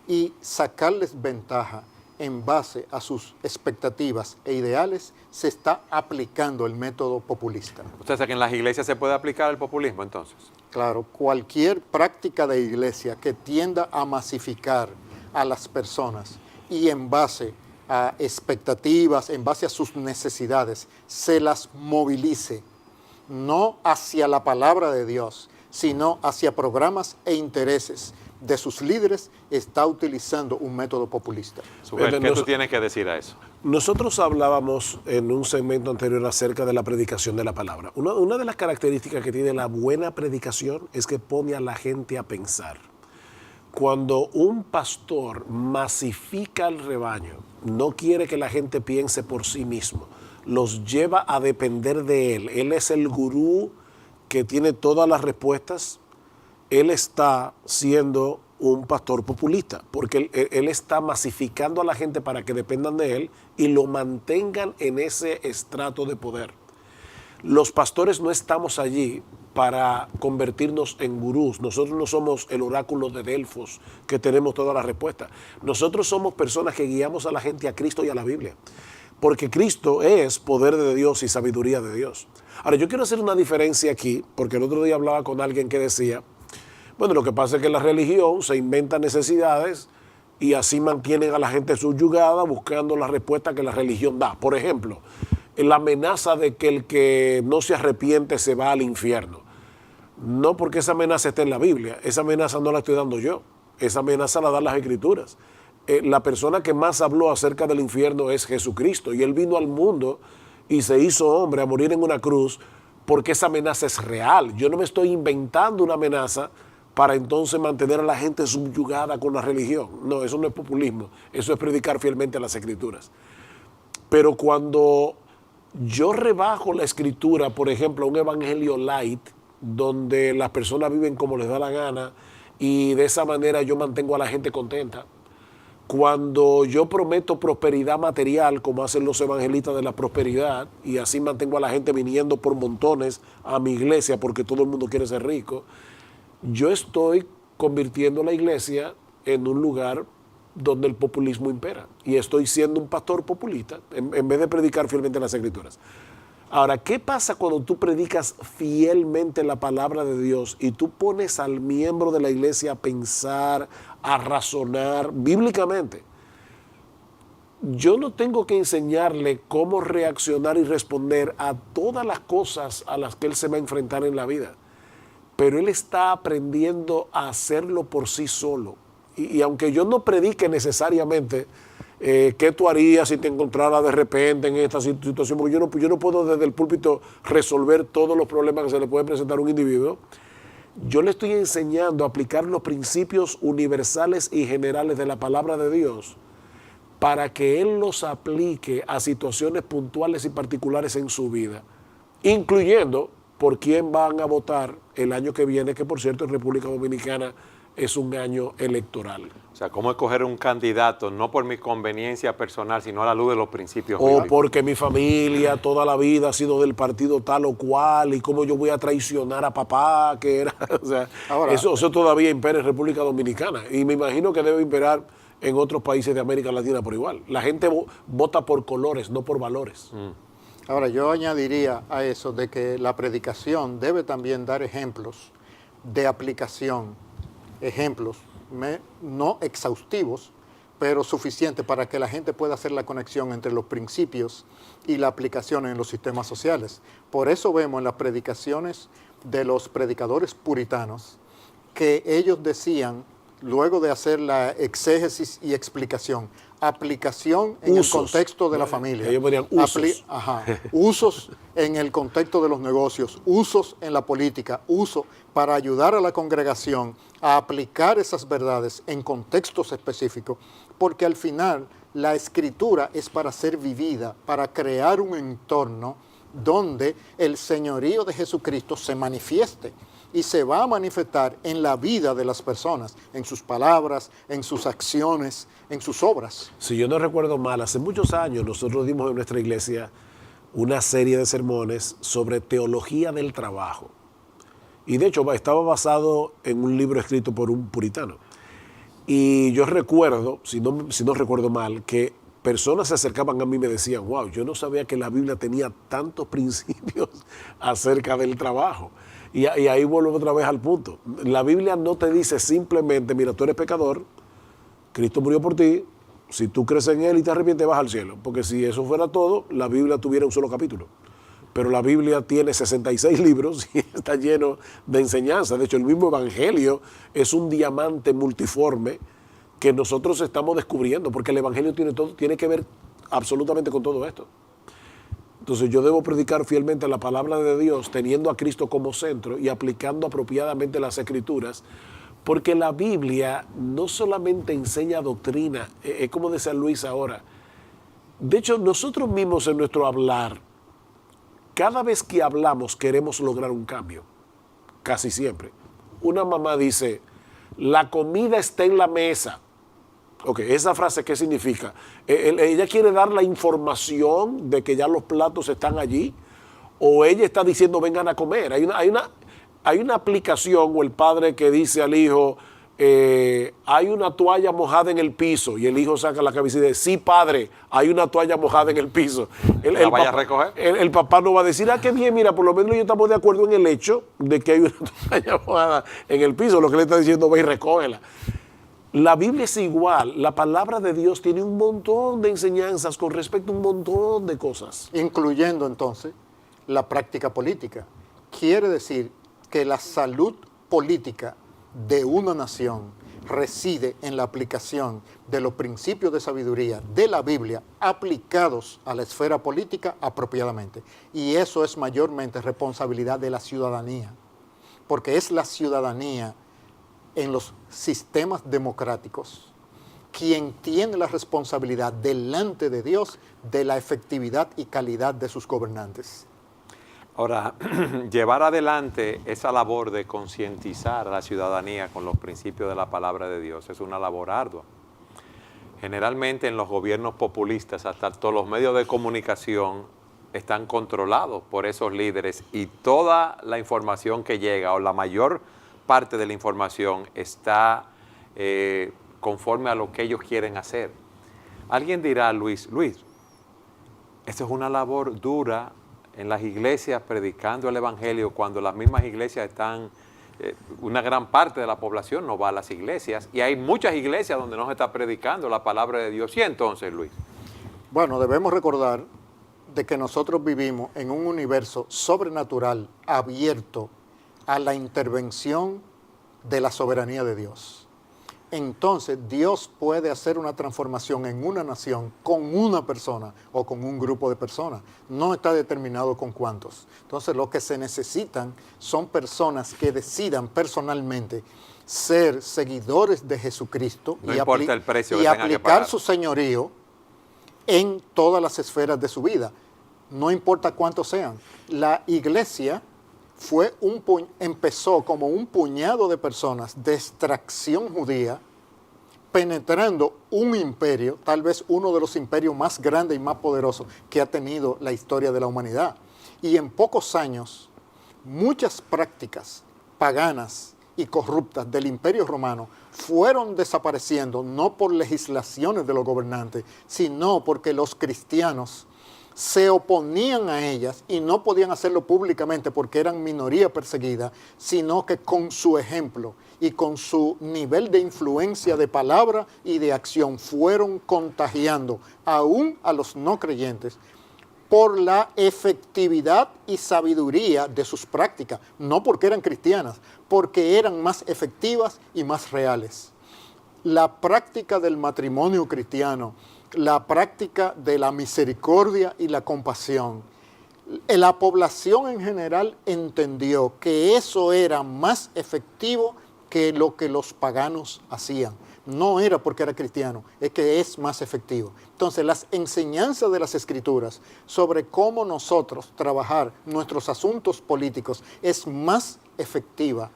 y sacarles ventaja en base a sus expectativas e ideales, se está aplicando el método populista. ¿Usted sabe que en las iglesias se puede aplicar el populismo entonces? Claro, cualquier práctica de iglesia que tienda a masificar a las personas y en base a expectativas, en base a sus necesidades, se las movilice, no hacia la palabra de Dios, sino hacia programas e intereses de sus líderes está utilizando un método populista. Sujel, ¿qué tú tienes que decir a eso? Nosotros hablábamos en un segmento anterior acerca de la predicación de la palabra. Una de las características que tiene la buena predicación es que pone a la gente a pensar. Cuando un pastor masifica al rebaño, no quiere que la gente piense por sí mismo, los lleva a depender de él. Él es el gurú que tiene todas las respuestas. Él está siendo un pastor populista, porque él está masificando a la gente para que dependan de él y lo mantengan en ese estrato de poder. Los pastores no estamos allí para convertirnos en gurús. Nosotros no somos el oráculo de Delfos que tenemos todas las respuestas. Nosotros somos personas que guiamos a la gente a Cristo y a la Biblia, porque Cristo es poder de Dios y sabiduría de Dios. Ahora, yo quiero hacer una diferencia aquí, porque el otro día hablaba con alguien que decía, bueno, lo que pasa es que la religión se inventa necesidades y así mantienen a la gente subyugada buscando la respuesta que la religión da. Por ejemplo, la amenaza de que el que no se arrepiente se va al infierno. No porque esa amenaza esté en la Biblia, esa amenaza no la estoy dando yo, esa amenaza la dan las Escrituras. La persona que más habló acerca del infierno es Jesucristo, y Él vino al mundo y se hizo hombre a morir en una cruz porque esa amenaza es real. Yo no me estoy inventando una amenaza para entonces mantener a la gente subyugada con la religión. No, eso no es populismo, eso es predicar fielmente a las Escrituras. Pero cuando yo rebajo la Escritura, por ejemplo, a un evangelio light, donde las personas viven como les da la gana y de esa manera yo mantengo a la gente contenta, cuando yo prometo prosperidad material, como hacen los evangelistas de la prosperidad, y así mantengo a la gente viniendo por montones a mi iglesia porque todo el mundo quiere ser rico, yo estoy convirtiendo la iglesia en un lugar donde el populismo impera. Y estoy siendo un pastor populista en vez de predicar fielmente las Escrituras. Ahora, ¿qué pasa cuando tú predicas fielmente la palabra de Dios y tú pones al miembro de la iglesia a pensar, a razonar bíblicamente? Yo no tengo que enseñarle cómo reaccionar y responder a todas las cosas a las que él se va a enfrentar en la vida, pero él está aprendiendo a hacerlo por sí solo. Y aunque yo no predique necesariamente qué tú harías si te encontraras de repente en esta situación, porque yo no puedo desde el púlpito resolver todos los problemas que se le puede presentar a un individuo, yo le estoy enseñando a aplicar los principios universales y generales de la palabra de Dios para que él los aplique a situaciones puntuales y particulares en su vida, incluyendo por quién van a votar el año que viene, que por cierto en República Dominicana es un año electoral. O sea, ¿cómo escoger un candidato no por mi conveniencia personal, sino a la luz de los principios o bíblicos? Porque mi familia toda la vida ha sido del partido tal o cual, y cómo yo voy a traicionar a papá, que era... O sea, ahora, eso todavía impera en República Dominicana, y me imagino que debe imperar en otros países de América Latina por igual. La gente vota por colores, no por valores. Ahora, yo añadiría a eso de que la predicación debe también dar ejemplos de aplicación, ejemplos no exhaustivos, pero suficientes para que la gente pueda hacer la conexión entre los principios y la aplicación en los sistemas sociales. Por eso vemos en las predicaciones de los predicadores puritanos que ellos decían, luego de hacer la exégesis y explicación, aplicación en el contexto de la familia. Ellos ponían usos. Usos en el contexto de los negocios, usos en la política, uso para ayudar a la congregación a aplicar esas verdades en contextos específicos, porque al final la escritura es para ser vivida, para crear un entorno donde el señorío de Jesucristo se manifieste. Y se va a manifestar en la vida de las personas, en sus palabras, en sus acciones, en sus obras. Si yo no recuerdo mal, hace muchos años nosotros dimos en nuestra iglesia una serie de sermones sobre teología del trabajo. Y de hecho estaba basado en un libro escrito por un puritano. Y yo recuerdo, si no recuerdo mal, que personas se acercaban a mí y me decían, wow, yo no sabía que la Biblia tenía tantos principios acerca del trabajo. Y ahí vuelvo otra vez al punto. La Biblia no te dice simplemente, mira, tú eres pecador, Cristo murió por ti, si tú crees en Él y te arrepientes, vas al cielo. Porque si eso fuera todo, la Biblia tuviera un solo capítulo. pero la Biblia tiene 66 libros y está lleno de enseñanzas. De hecho, el mismo Evangelio es un diamante multiforme que nosotros estamos descubriendo, porque el Evangelio tiene que ver absolutamente con todo esto. Entonces yo debo predicar fielmente la palabra de Dios, teniendo a Cristo como centro y aplicando apropiadamente las Escrituras, porque la Biblia no solamente enseña doctrina, es como decía Luis ahora. De hecho, nosotros mismos en nuestro hablar, cada vez que hablamos queremos lograr un cambio, casi siempre. Una mamá dice, la comida está en la mesa. Ok, esa frase, ¿qué significa? ¿Ella quiere dar la información de que ya los platos están allí? ¿O ella está diciendo, vengan a comer? Hay una aplicación, o el padre que dice al hijo, hay una toalla mojada en el piso, y el hijo saca la cabeza y dice, sí, padre, hay una toalla mojada en el piso. ¿La vaya a recoger? El papá no va a decir, qué bien, mira, por lo menos yo estamos de acuerdo en el hecho de que hay una toalla mojada en el piso. Lo que le está diciendo, ve y recógela. La Biblia es igual. La palabra de Dios tiene un montón de enseñanzas con respecto a un montón de cosas. Incluyendo entonces la práctica política. Quiere decir que la salud política de una nación reside en la aplicación de los principios de sabiduría de la Biblia aplicados a la esfera política apropiadamente. Y eso es mayormente responsabilidad de la ciudadanía, porque es la ciudadanía en los sistemas democráticos quien tiene la responsabilidad delante de Dios de la efectividad y calidad de sus gobernantes. Ahora, llevar adelante esa labor de concientizar a la ciudadanía con los principios de la palabra de Dios es una labor ardua. Generalmente en los gobiernos populistas, hasta todos los medios de comunicación están controlados por esos líderes y toda la información que llega, o la mayor parte de la información, está conforme a lo que ellos quieren hacer. Alguien dirá, Luis, esto es una labor dura en las iglesias predicando el Evangelio, cuando las mismas iglesias están, una gran parte de la población no va a las iglesias, y hay muchas iglesias donde no se está predicando la palabra de Dios. ¿Y entonces, Luis? Bueno, debemos recordar de que nosotros vivimos en un universo sobrenatural abierto a la intervención de la soberanía de Dios. Entonces, Dios puede hacer una transformación en una nación con una persona o con un grupo de personas. No está determinado con cuántos. Entonces, lo que se necesitan son personas que decidan personalmente ser seguidores de Jesucristo no importa el precio que tengan que aplicar pagar. su señorío en todas las esferas de su vida. No importa cuántos sean. La iglesia empezó como un puñado de personas de extracción judía penetrando un imperio, tal vez uno de los imperios más grandes y más poderosos que ha tenido la historia de la humanidad. Y en pocos años, muchas prácticas paganas y corruptas del imperio romano fueron desapareciendo, no por legislaciones de los gobernantes, sino porque los cristianos se oponían a ellas y no podían hacerlo públicamente porque eran minoría perseguida, sino que con su ejemplo y con su nivel de influencia de palabra y de acción fueron contagiando aún a los no creyentes por la efectividad y sabiduría de sus prácticas, no porque eran cristianas, porque eran más efectivas y más reales. La práctica del matrimonio cristiano, la práctica de la misericordia y la compasión. La población en general entendió que eso era más efectivo que lo que los paganos hacían. No era porque era cristiano, es que es más efectivo. Entonces, las enseñanzas de las Escrituras sobre cómo nosotros trabajar nuestros asuntos políticos es más efectiva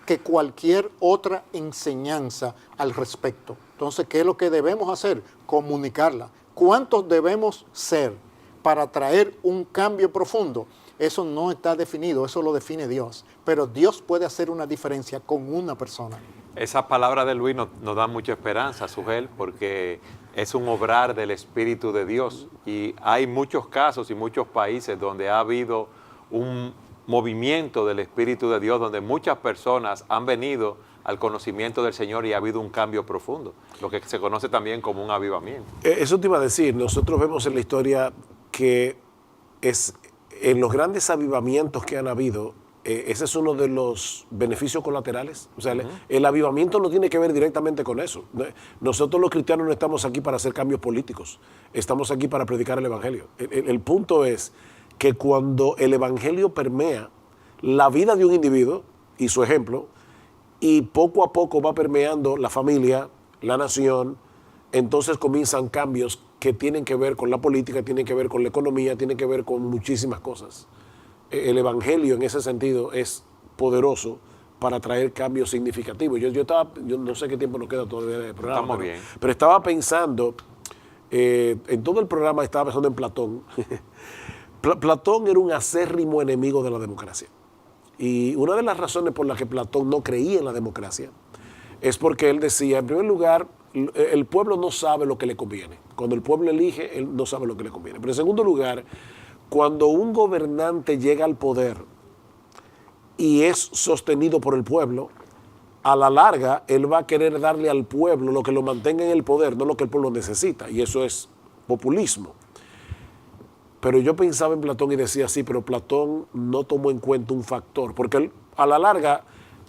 que cualquier otra enseñanza al respecto. Entonces, ¿qué es lo que debemos hacer? Comunicarla. ¿Cuántos debemos ser para traer un cambio profundo? Eso no está definido, eso lo define Dios. Pero Dios puede hacer una diferencia con una persona. Esas palabras de Luis nos dan mucha esperanza, Sugel, porque es un obrar del Espíritu de Dios. Y hay muchos casos y muchos países donde ha habido un movimiento del Espíritu de Dios, donde muchas personas han venido al conocimiento del Señor y ha habido un cambio profundo, lo que se conoce también como un avivamiento. Eso te iba a decir, nosotros vemos en la historia que en los grandes avivamientos que han habido, ese es uno de los beneficios colaterales. O sea, el avivamiento no tiene que ver directamente con eso. Nosotros los cristianos no estamos aquí para hacer cambios políticos, estamos aquí para predicar el Evangelio. El punto es que cuando el Evangelio permea la vida de un individuo y su ejemplo, y poco a poco va permeando la familia, la nación, entonces comienzan cambios que tienen que ver con la política, tienen que ver con la economía, tienen que ver con muchísimas cosas. El Evangelio en ese sentido es poderoso para traer cambios significativos. Yo no sé qué tiempo nos queda todavía de programa. Estamos bien. Pero estaba pensando, en todo el programa estaba pensando en Platón. Platón era un acérrimo enemigo de la democracia. Y una de las razones por las que Platón no creía en la democracia es porque él decía, en primer lugar, el pueblo no sabe lo que le conviene. Cuando el pueblo elige, él no sabe lo que le conviene. Pero en segundo lugar, cuando un gobernante llega al poder y es sostenido por el pueblo, a la larga él va a querer darle al pueblo lo que lo mantenga en el poder, no lo que el pueblo necesita. Y eso es populismo. Pero yo pensaba en Platón y decía, sí, pero Platón no tomó en cuenta un factor, porque él, a la larga,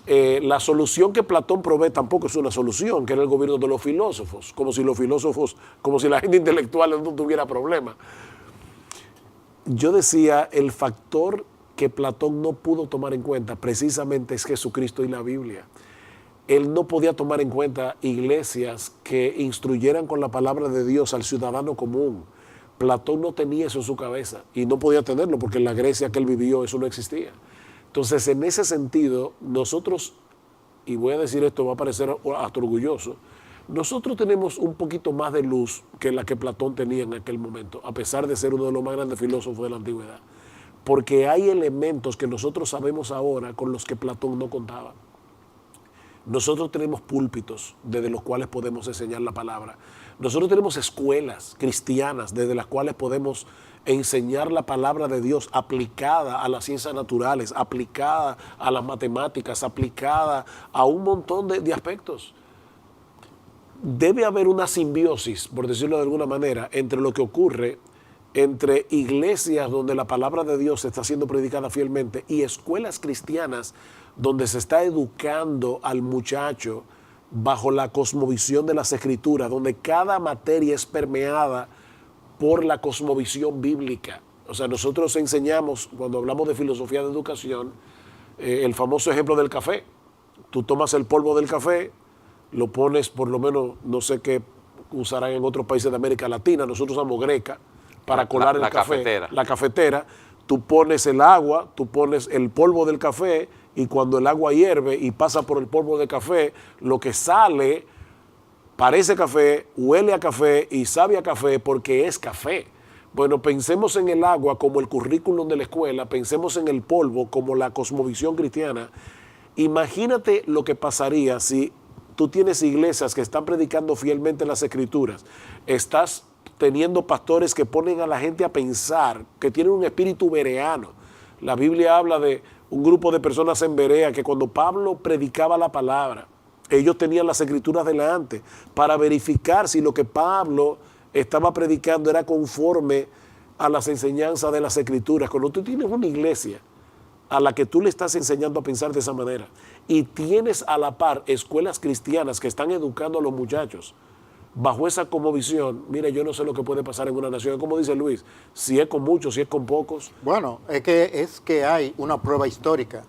la solución que Platón provee tampoco es una solución, que era el gobierno de los filósofos, como si la gente intelectual no tuviera problemas. Yo decía, el factor que Platón no pudo tomar en cuenta precisamente es Jesucristo y la Biblia. Él no podía tomar en cuenta iglesias que instruyeran con la palabra de Dios al ciudadano común. Platón no tenía eso en su cabeza y no podía tenerlo porque en la Grecia que él vivió eso no existía. Entonces, en ese sentido, nosotros, y voy a decir esto, va a parecer hasta orgulloso, nosotros tenemos un poquito más de luz que la que Platón tenía en aquel momento, a pesar de ser uno de los más grandes filósofos de la antigüedad. Porque hay elementos que nosotros sabemos ahora con los que Platón no contaba. Nosotros tenemos púlpitos desde los cuales podemos enseñar la palabra. Nosotros tenemos escuelas cristianas desde las cuales podemos enseñar la palabra de Dios aplicada a las ciencias naturales, aplicada a las matemáticas, aplicada a un montón de aspectos. Debe haber una simbiosis, por decirlo de alguna manera, entre lo que ocurre entre iglesias donde la palabra de Dios está siendo predicada fielmente y escuelas cristianas donde se está educando al muchacho bajo la cosmovisión de las Escrituras, donde cada materia es permeada por la cosmovisión bíblica. O sea, nosotros enseñamos, cuando hablamos de filosofía de educación, el famoso ejemplo del café. Tú tomas el polvo del café, lo pones, por lo menos, no sé qué usarán en otros países de América Latina, nosotros usamos greca para colar el café. La cafetera. Tú pones el agua, tú pones el polvo del café y cuando el agua hierve y pasa por el polvo de café, lo que sale parece café, huele a café y sabe a café porque es café. Bueno, pensemos en el agua como el currículum de la escuela, pensemos en el polvo como la cosmovisión cristiana. Imagínate lo que pasaría si tú tienes iglesias que están predicando fielmente las Escrituras, estás teniendo pastores que ponen a la gente a pensar, que tienen un espíritu bereano. La Biblia habla de un grupo de personas en Berea que cuando Pablo predicaba la palabra, ellos tenían las Escrituras delante para verificar si lo que Pablo estaba predicando era conforme a las enseñanzas de las Escrituras. Cuando tú tienes una iglesia a la que tú le estás enseñando a pensar de esa manera y tienes a la par escuelas cristianas que están educando a los muchachos bajo esa cosmovisión, mire, yo no sé lo que puede pasar en una nación. Como dice Luis, si es con muchos, si es con pocos. Bueno, es que hay una prueba histórica.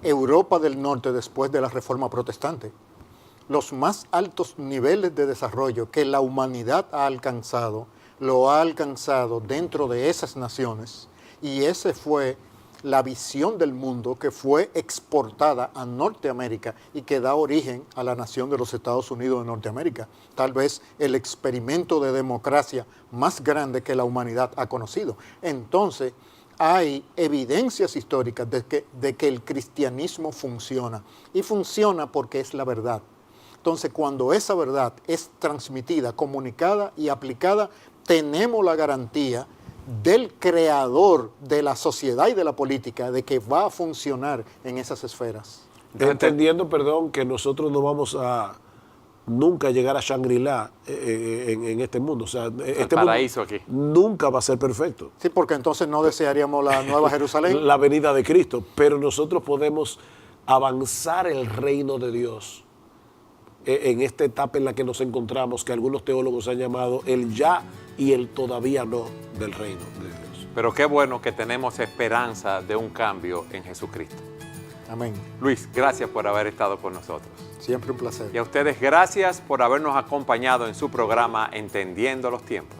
Europa del Norte después de la Reforma Protestante. Los más altos niveles de desarrollo que la humanidad ha alcanzado, lo ha alcanzado dentro de esas naciones. Y ese fue la visión del mundo que fue exportada a Norteamérica y que da origen a la nación de los Estados Unidos de Norteamérica. Tal vez el experimento de democracia más grande que la humanidad ha conocido. Entonces, hay evidencias históricas de que el cristianismo funciona. Y funciona porque es la verdad. Entonces, cuando esa verdad es transmitida, comunicada y aplicada, tenemos la garantía del creador de la sociedad y de la política de que va a funcionar en esas esferas. Entendiendo, perdón, que nosotros no vamos a nunca llegar a Shangri-La en este mundo. O sea, este paraíso mundo aquí. nunca va a ser perfecto. Sí, porque entonces no desearíamos la Nueva Jerusalén. La venida de Cristo, pero nosotros podemos avanzar el reino de Dios en esta etapa en la que nos encontramos, que algunos teólogos han llamado el ya y el todavía no del reino de Dios. Pero qué bueno que tenemos esperanza de un cambio en Jesucristo. Amén. Luis, gracias por haber estado con nosotros. Siempre un placer. Y a ustedes, gracias por habernos acompañado en su programa Entendiendo los Tiempos.